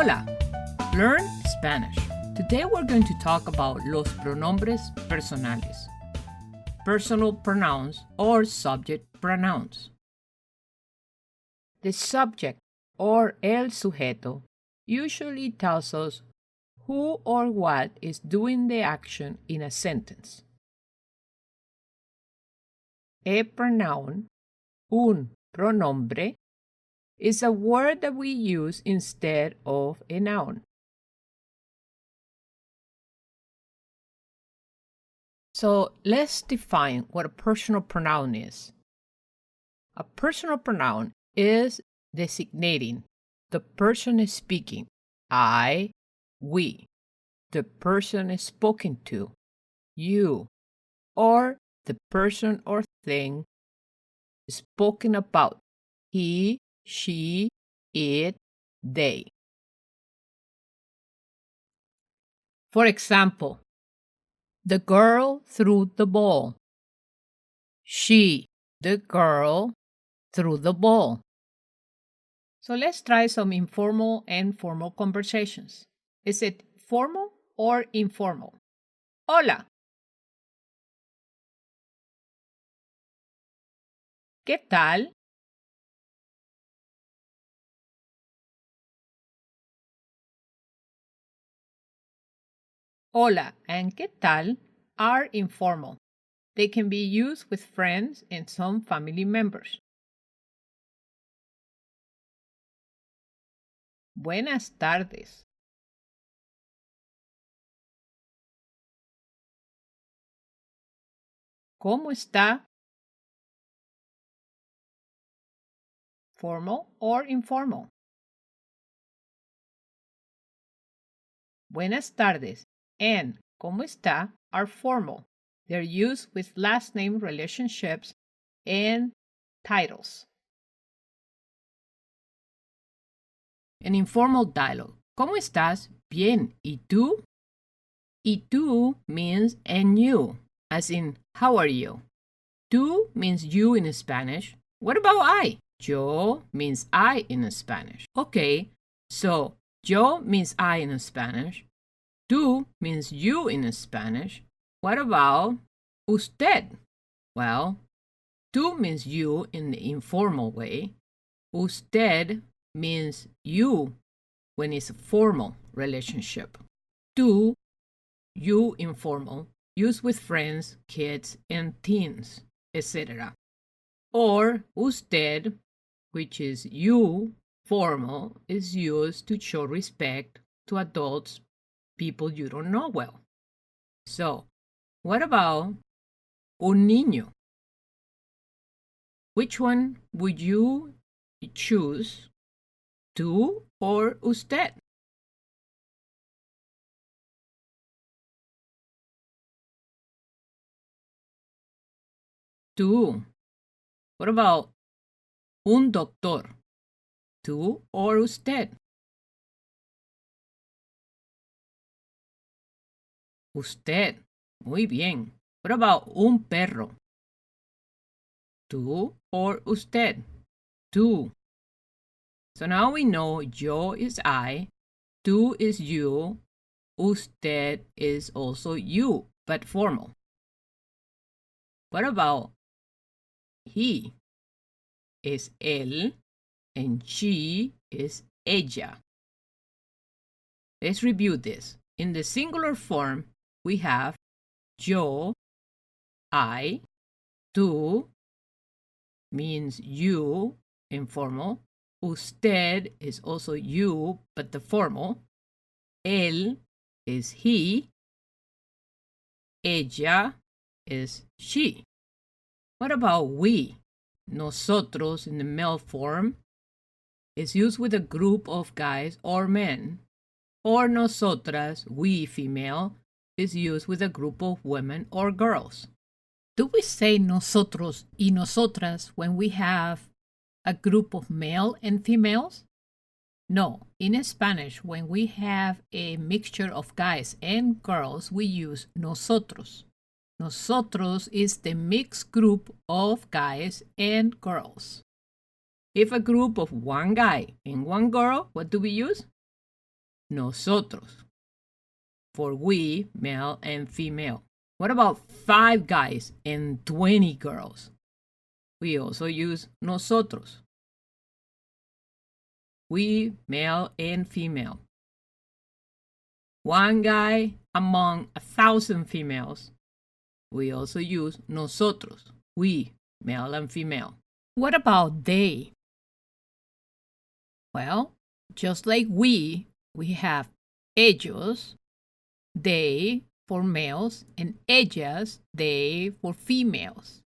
Hola! Learn Spanish. Today we're going to talk about los pronombres personales, personal pronouns or subject pronouns. The subject or el sujeto usually tells us who or what is doing the action in a sentence. A pronoun, un pronombre, is a word that we use instead of a noun. So let's define what a personal pronoun is. A personal pronoun is designating the person is speaking, I, we, the person is spoken to, you, or the person or thing spoken about, he, she, it, they. For example, the girl threw the ball. She, the girl, threw the ball. So let's try some informal and formal conversations. Is it formal or informal? Hola. ¿Qué tal? Hola and ¿qué tal are informal. They can be used with friends and some family members. Buenas tardes. ¿Cómo está? Formal or informal. Buenas tardes and ¿cómo está are formal. They're used with last name relationships and titles. An informal dialogue. ¿Cómo estás? Bien. ¿Y tú? Y tú means and you, as in how are you? Tú means you in Spanish. What about I? Yo means I in Spanish. Okay, so yo means I in Spanish. Tú means you in Spanish. What about usted? Well, tú means you in the informal way. Usted means you when it's a formal relationship. Tú, you informal, used with friends, kids, and teens, etc. Or usted, which is you, formal, is used to show respect to adults, people you don't know well. So, what about un niño? Which one would you choose, tú or usted? Tú. What about un doctor? ¿Tú or usted? Usted. Muy bien. What about un perro? ¿Tú or usted? Tú. So now we know yo is I, tú is you, usted is also you, but formal. What about he? Is él, and she is ella. Let's review this. In the singular form, we have yo, I, tú means you, informal. Usted is also you, but the formal. Él is he. Ella is she. What about we? Nosotros in the male form is used with a group of guys or men. Or nosotras, we female, is used with a group of women or girls. Do we say nosotros y nosotras when we have a group of male and females? No, in Spanish, when we have a mixture of guys and girls, we use nosotros. Nosotros is the mixed group of guys and girls. If a group of one guy and one girl, what do we use? nosotros. For we, male and female. What about 5 guys and 20 girls? We also use nosotros. We, male and female. 1 guy among 1,000 females. We also use nosotros. We, male and female. What about they? Well, just like we have ellos, they for males, and ellas, they for females.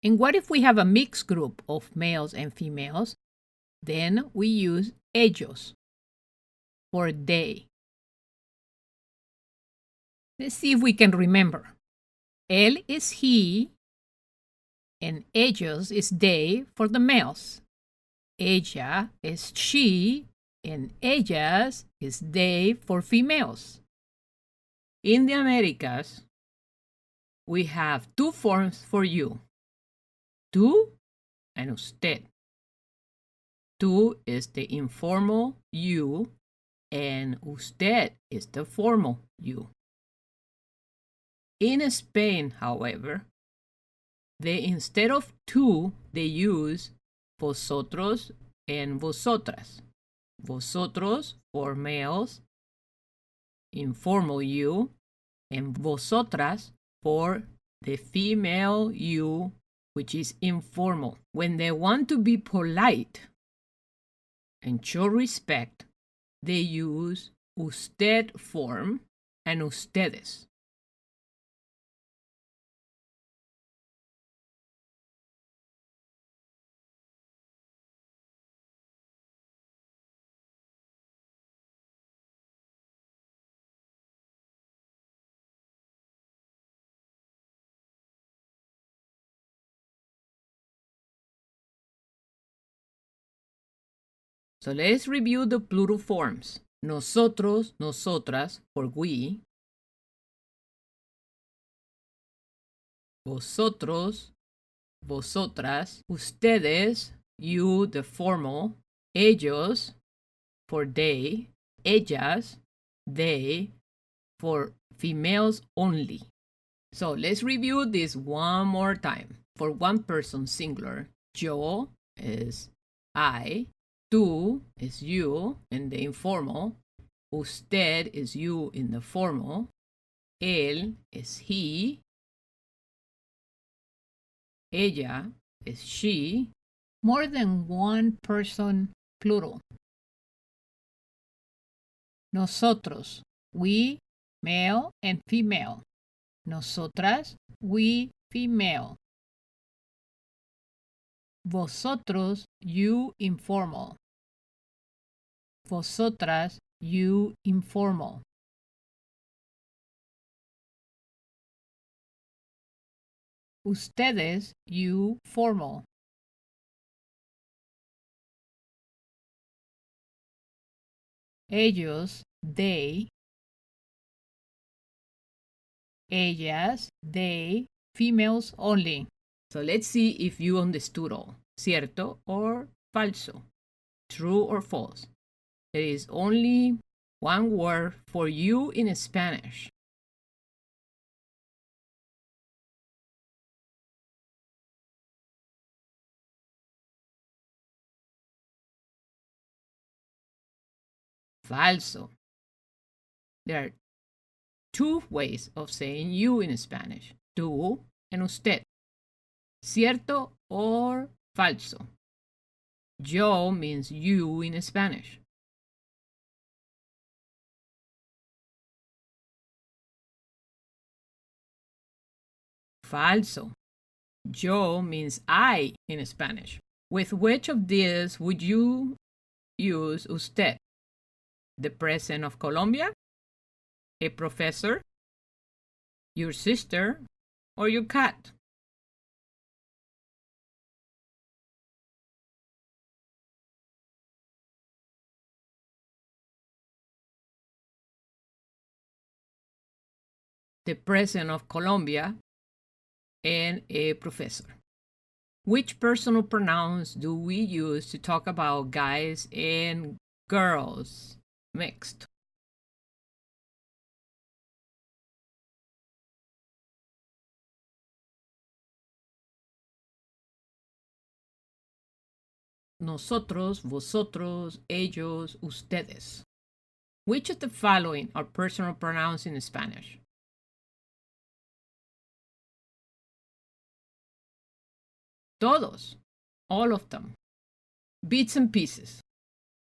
And what if we have a mixed group of males and females? Then we use ellos for they. Let's see if we can remember. Él is he, and ellos is they for the males. Ella is she, and ellas is they for females. In the Americas, we have 2 forms for you. Tú and usted. Tú is the informal you, and usted is the formal you. In Spain, however, instead of tú, they use vosotros and vosotras. Vosotros for males, informal you, and vosotras for the female you, which is informal. When they want to be polite and show respect, they use usted form and ustedes. So let's review the plural forms. Nosotros, nosotras for we. Vosotros, vosotras. Ustedes, you, the formal. Ellos for they. Ellas, they for females only. So let's review this one more time. For one person singular, yo is I. Tú is you in the informal. Usted is you in the formal. Él is he. Ella is she. More than one person plural. Nosotros, we, male and female. Nosotras, we, female. Vosotros, you, informal. Vosotras, you, informal. Ustedes, you, formal. Ellos, they. Ellas, they, females only. So let's see if you understood all. Cierto or falso? True or false? There is only one word for you in Spanish. Falso. There are 2 ways of saying you in Spanish. Tú and usted. Cierto or falso. Yo means you in Spanish. Falso. Yo means I in Spanish. With which of these would you use usted? The president of Colombia? A professor? Your sister? Or your cat? The president of Colombia and a professor. Which personal pronouns do we use to talk about guys and girls? mixed. Nosotros, vosotros, ellos, ustedes. Which of the following are personal pronouns in Spanish? Todos, all of them. Bits and pieces.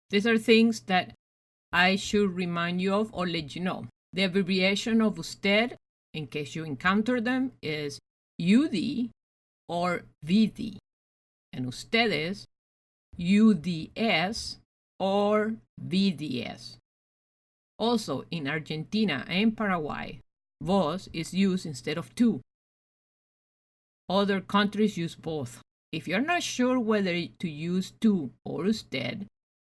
These are things that I should remind you of or let you know. The abbreviation of usted, in case you encounter them, is UD or VD. And ustedes, UDS or VDS. Also, in Argentina and Paraguay, vos is used instead of tú. Other countries use both. If you're not sure whether to use tú or usted,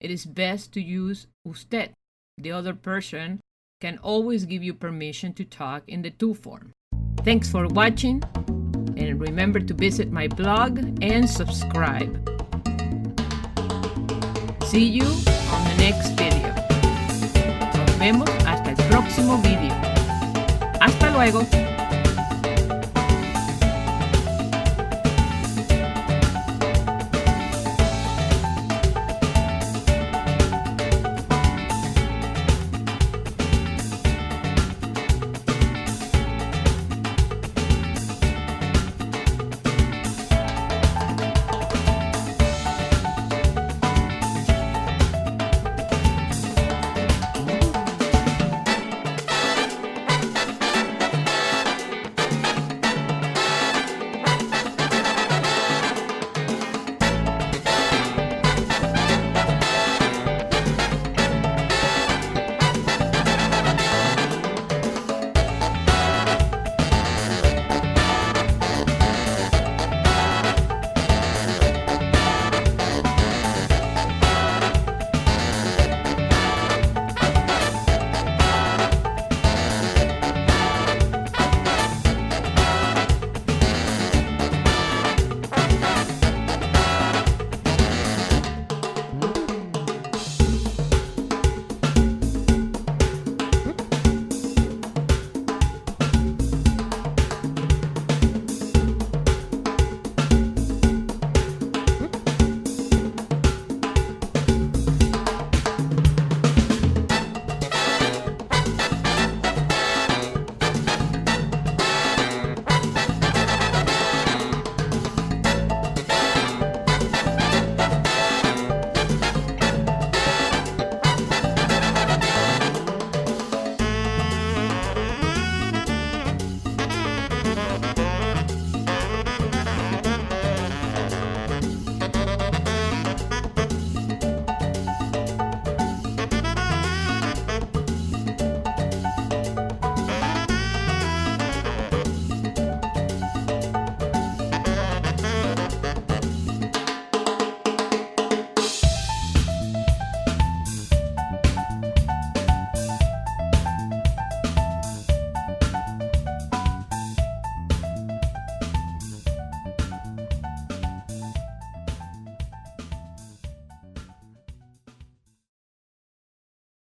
it is best to use usted. The other person can always give you permission to talk in the tú form. Thanks for watching, and remember to visit my blog and subscribe. See you on the next video. Nos vemos hasta el próximo video. Hasta luego.